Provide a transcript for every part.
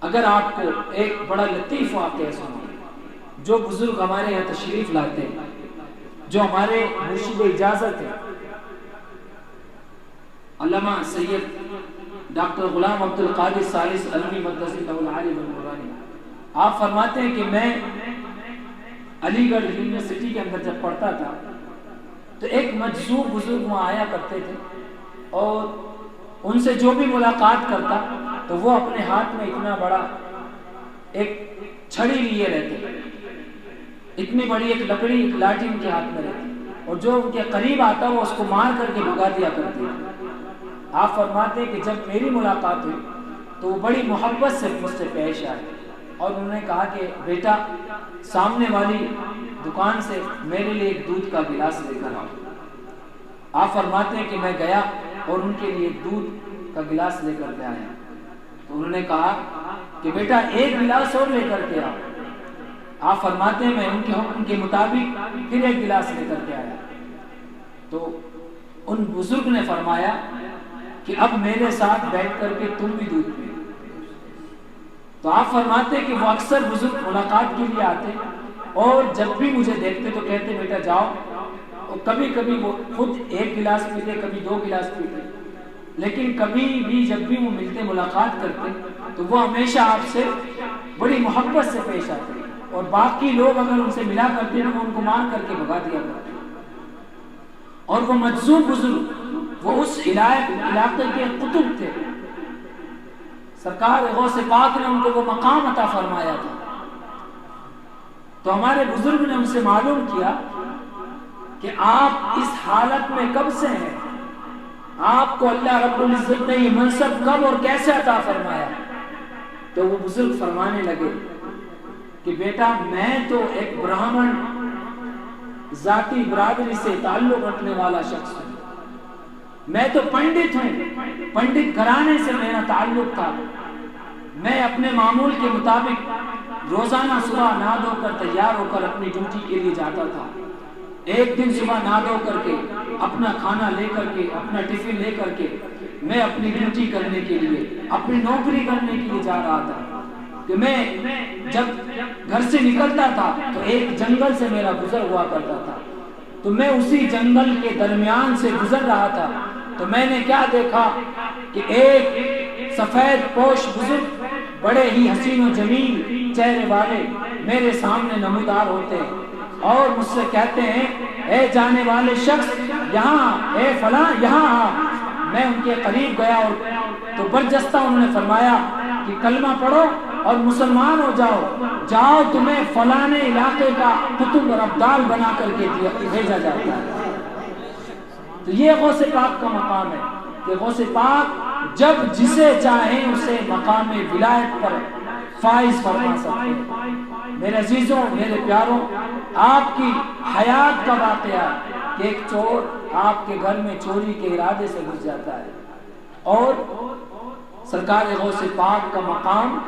اگر آپ کو ایک بڑا لطیف واقعہ سنا، جو بزرگ ہمارے یہاں تشریف لاتے ہیں، جو ہمارے مرشد اجازت ہے، علامہ سید ڈاکٹر غلام عبد القادر ثالث علوی مقدس اللہ العالی والنورانی، آپ فرماتے ہیں کہ میں علی گڑھ یونیورسٹی کے اندر جب پڑھتا تھا تو ایک مجذوب بزرگ وہاں آیا کرتے تھے، اور ان سے جو بھی ملاقات کرتا تو وہ اپنے ہاتھ میں اتنا بڑا ایک چھڑی لیے رہتے، اتنی بڑی ایک لکڑی، ایک لاٹھی ان کے ہاتھ میں رہتی، اور جو ان کے قریب آتا وہ اس کو مار کر کے بھگا دیا کرتے۔ آپ فرماتے ہیں کہ جب میری ملاقات ہوئی تو وہ بڑی محبت سے مجھ سے پیش آئے، اور انہوں نے کہا کہ بیٹا سامنے والی دکان سے میرے لیے ایک دودھ کا گلاس لے کر آؤ۔ آپ فرماتے ہیں کہ میں گیا اور ان کے لیے دودھ کا گلاس لے کر کے آیا، تو انہوں نے کہا کہ بیٹا ایک گلاس اور لے کر کے آؤ۔ آپ فرماتے ہیں میں ان کے حکم کے مطابق پھر ایک گلاس لے کر کے آیا، تو ان بزرگ نے فرمایا کہ اب میرے ساتھ بیٹھ کر کے تم بھی دودھ پیو۔ تو آپ فرماتے ہیں کہ وہ اکثر بزرگ ملاقات کے لیے آتے اور جب بھی مجھے دیکھتے تو کہتے بیٹا جاؤ، اور کبھی کبھی وہ خود ایک گلاس پیتے، کبھی دو گلاس پیتے، لیکن کبھی بھی جب بھی وہ ملتے ملاقات کرتے تو وہ ہمیشہ آپ سے بڑی محبت سے پیش آتے، اور باقی لوگ اگر ان سے ملا کرتے تو وہ ان کو مار کر کے بھگا دیا کرتے۔ اور وہ مجذوب بزرگ وہ اس علاقے کے قطب تھے، سرکار غوث پاک نے ان کو وہ مقام عطا فرمایا تھا۔ تو ہمارے بزرگ نے ان سے معلوم کیا کہ آپ اس حالت میں کب سے ہیں، آپ کو اللہ رب العزت نے یہ منصب کب اور کیسے عطا فرمایا؟ تو وہ بزرگ فرمانے لگے کہ بیٹا میں تو ایک برہمن ذاتی برادری سے تعلق رکھنے والا شخص ہوں، میں تو پنڈت ہوں، پنڈت گھرانے سے میرا تعلق تھا، میں اپنے معمول کے مطابق روزانہ صبح نہا دھو کر تیار ہو کر اپنی ڈیوٹی کے لیے جاتا تھا۔ ایک دن صبح نہا دھو کر کے اپنا کھانا لے کر کے اپنا ٹفن لے کر کے میں اپنی ڈیوٹی کرنے کے لیے، اپنی نوکری کرنے کے لیے جا رہا تھا، کہ میں جب گھر سے نکلتا تھا تو ایک جنگل سے میرا گزر ہوا کرتا تھا، تو میں اسی جنگل کے درمیان سے گزر رہا تھا، تو میں نے کیا دیکھا کہ ایک سفید پوش بزرگ بڑے ہی حسین و جمیل چہرے والے میرے سامنے نمودار ہوتے ہیں، اور مجھ سے کہتے ہیں اے جانے والے شخص یہاں، اے فلاں یہاں آ۔ میں ان کے قریب گیا اور تو برجستہ انہوں نے فرمایا کہ کلمہ پڑھو اور مسلمان ہو جاؤ، جاؤ تمہیں فلاں علاقے کا قطب اور ابدال بنا کر کے بھیجا جاتا ہے۔ تو یہ غوث پاک کا مقام ہے کہ غوث پاک جب جسے چاہیں اسے مقام ولایت پر فائز فرما سکتے ہیں۔ میرے عزیزوں، میرے پیاروں، آپ کی حیات کا واقعہ کہ ایک چور آپ کے گھر میں چوری کے ارادے سے گھس جاتا ہے، اور سرکار غوث پاک کا مقام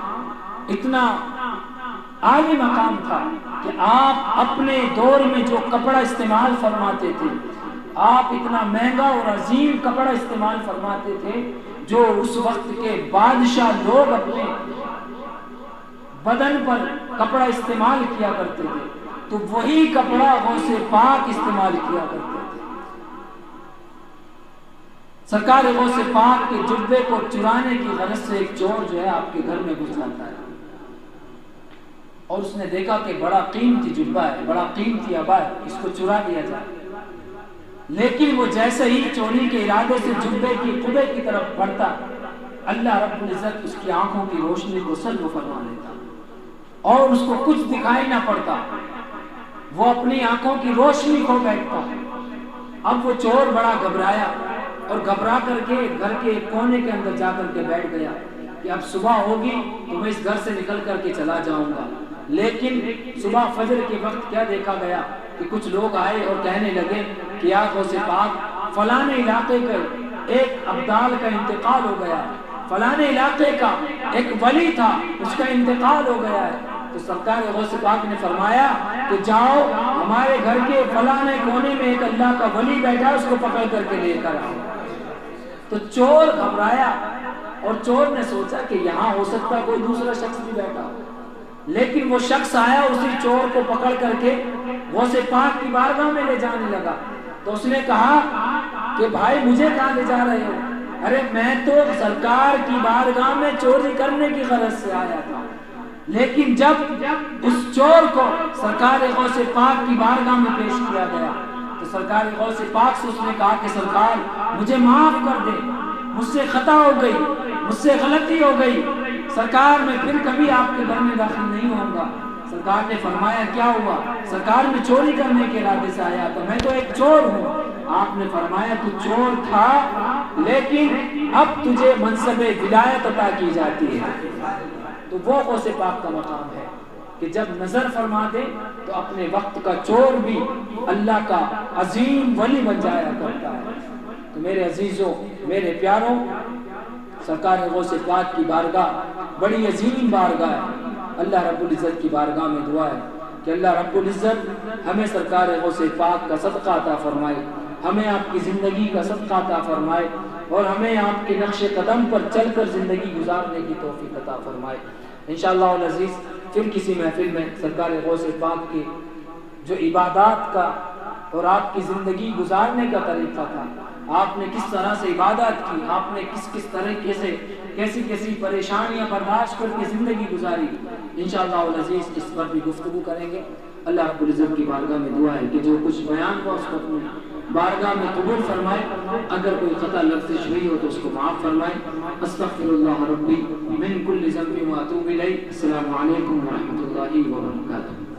اتنا عالی مقام تھا کہ آپ اپنے دور میں جو کپڑا استعمال فرماتے تھے، آپ اتنا مہنگا اور عظیم کپڑا استعمال فرماتے تھے جو اس وقت کے بادشاہ لوگ اپنے بدن پر کپڑا استعمال کیا کرتے تھے، تو وہی کپڑا غوث پاک استعمال کیا کرتے تھے۔ سرکار غوث پاک کے جبے کو چرانے کی غرض سے ایک چور جو ہے آپ کے گھر میں گھس جاتا ہے، اور اس نے دیکھا کہ بڑا قیمتی جبہ ہے، بڑا قیمتی عبا ہے، اس کو چرا دیا جائے، لیکن وہ جیسے ہی چوری کے ارادے سے جبے کی قبے کی طرف بڑھتا، اللہ رب العزت اس کی آنکھوں کی روشنی کو سلب فرما لیتا اور اس کو کچھ دکھائی نہ پڑتا، وہ اپنی آنکھوں کی روشنی کھو بیٹھتا۔ اب وہ چور بڑا گھبرایا اور گھبرا کر کے گھر کے کونے کے اندر جا کر کے بیٹھ گیا کہ اب صبح ہوگی تو میں اس گھر سے نکل کر کے چلا جاؤں گا۔ لیکن صبح فجر کے وقت کیا دیکھا گیا کہ کچھ لوگ آئے اور کہنے لگے کہ یا غوث پاک فلاں علاقے کے ایک ابدال کا انتقال ہو گیا، فلاں علاقے کا ایک ولی تھا اس کا انتقال ہو گیا ہے۔ تو سرکار غوث پاک نے فرمایا کہ جاؤ ہمارے گھر کے فلاں کونے میں ایک اللہ کا ولی بیٹھا ہے، اس کو پکڑ کر کے لے کر آؤ۔ تو چور گھبرایا اور چور نے سوچا کہ یہاں ہو سکتا کوئی دوسرا شخص بھی بیٹھا ہو، لیکن وہ شخص آیا اسی چور کو پکڑ کر کے غوث پاک کی بارگاہ میں لے جانے لگا۔ تو اس نے کہا کہ بھائی مجھے کہاں لے جا رہے ہو؟ ارے میں تو سرکار کی بارگاہ میں چوری کرنے کی غرض سے آیا تھا، لیکن جب اس چور کو سرکار غوث پاک کی بارگاہ میں پیش کیا گیا تو سرکار غوث پاک سے اس نے کہا کہ سرکار مجھے معاف کر دے، مجھ سے خطا ہو گئی، مجھ سے غلطی ہو گئی، سرکار میں پھر کبھی آپ کے گھر میں داخل نہیں ہوں گا۔ سرکار نے فرمایا کیا ہوا؟ سرکار میں چوری کرنے کے ارادے سے آیا تو میں تو ایک چور ہوں۔ آپ نے فرمایا تو چور تھا، لیکن اب تجھے منصب ولایت عطا کی جاتی ہے۔ تو وہ غوث پاک کا مقام ہے کہ جب نظر فرما دے تو اپنے وقت کا چور بھی اللہ کا عظیم ولی بن جایا کرتا ہے۔ تو میرے عزیزوں، میرے پیاروں، سرکار غوث پاک کی بارگاہ بڑی عظیم بارگاہ ہے۔ اللہ رب العزت کی بارگاہ میں دعا ہے کہ اللہ رب العزت ہمیں سرکار غوث پاک کا صدقہ عطا فرمائے، ہمیں آپ کی زندگی کا صدقہ عطا فرمائے، اور ہمیں آپ کے نقش قدم پر چل کر زندگی گزارنے کی توفیق عطا فرمائے۔ انشاءاللہ العزیز پھر کسی محفل میں سرکار غوث پاک کی جو عبادات کا اور آپ کی زندگی گزارنے کا طریقہ تھا، آپ نے کس طرح سے عبادت کی، آپ نے کس طریقے سے کیسی پریشانیاں برداشت کر کے زندگی گزاری، انشاءاللہ العزیز اس پر بھی گفتگو کریں گے۔ اللہ رب العزت کی بارگاہ میں دعا ہے کہ جو کچھ بیان ہوا اس کو اپنے بارگاہ میں قبول فرمائے، اگر کوئی خطا لفظ ہوئی ہو تو اس کو معاف فرمائے۔ استغفر اللہ ربی من کل ذنب واتوب الیہ۔ السلام علیکم ورحمۃ اللہ وبرکاتہ۔